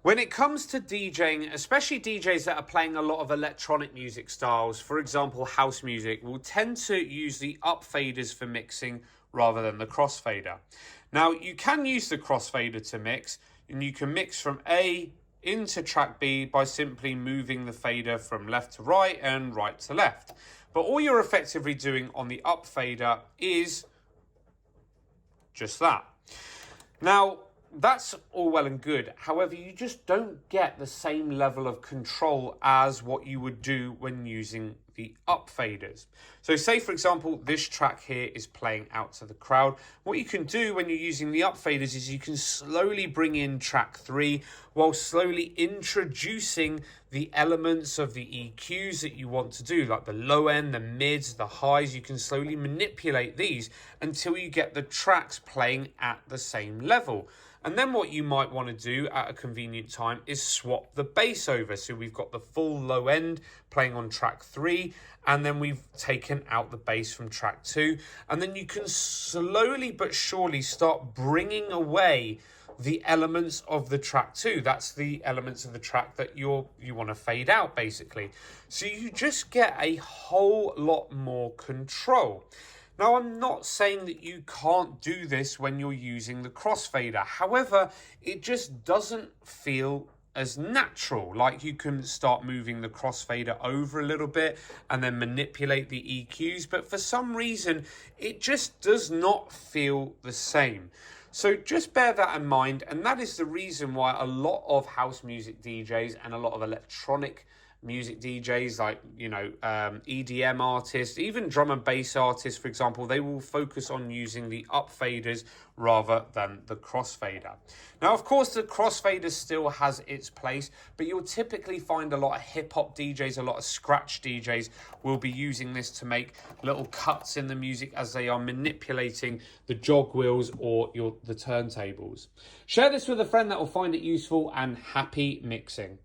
When it comes to DJing, especially DJs that are playing a lot of electronic music styles, for example, house music, will tend to use the up faders for mixing rather than the crossfader. Now, you can use the crossfader to mix, and you can mix from A into track B by simply moving the fader from left to right and right to left. But all you're effectively doing on the up fader is just that. Now, that's all well and good. However, you just don't get the same level of control as what you would do when using the up faders. So say, for example, this track here is playing out to the crowd. What you can do when you're using the up faders is you can slowly bring in track 3 while slowly introducing the elements of the EQs that you want to do, like the low end, the mids, the highs. You can slowly manipulate these until you get the tracks playing at the same level. And then what you might want to do at a convenient time is swap the bass over. So we've got the full low end playing on track 3, and then we've taken out the bass from track 2. And then you can slowly but surely start bringing away the elements of the track 2. That's the elements of the track that you want to fade out, basically. So you just get a whole lot more control. Now, I'm not saying that you can't do this when you're using the crossfader. However, it just doesn't feel as natural. Like, you can start moving the crossfader over a little bit and then manipulate the EQs. But for some reason, it just does not feel the same. So just bear that in mind. And that is the reason why a lot of house music DJs and a lot of electronic music DJs, like, EDM artists, even drum and bass artists, for example, they will focus on using the up faders rather than the crossfader. Now, of course, the crossfader still has its place, but you'll typically find a lot of hip-hop DJs, a lot of scratch DJs will be using this to make little cuts in the music as they are manipulating the jog wheels or the turntables. Share this with a friend that will find it useful, and happy mixing.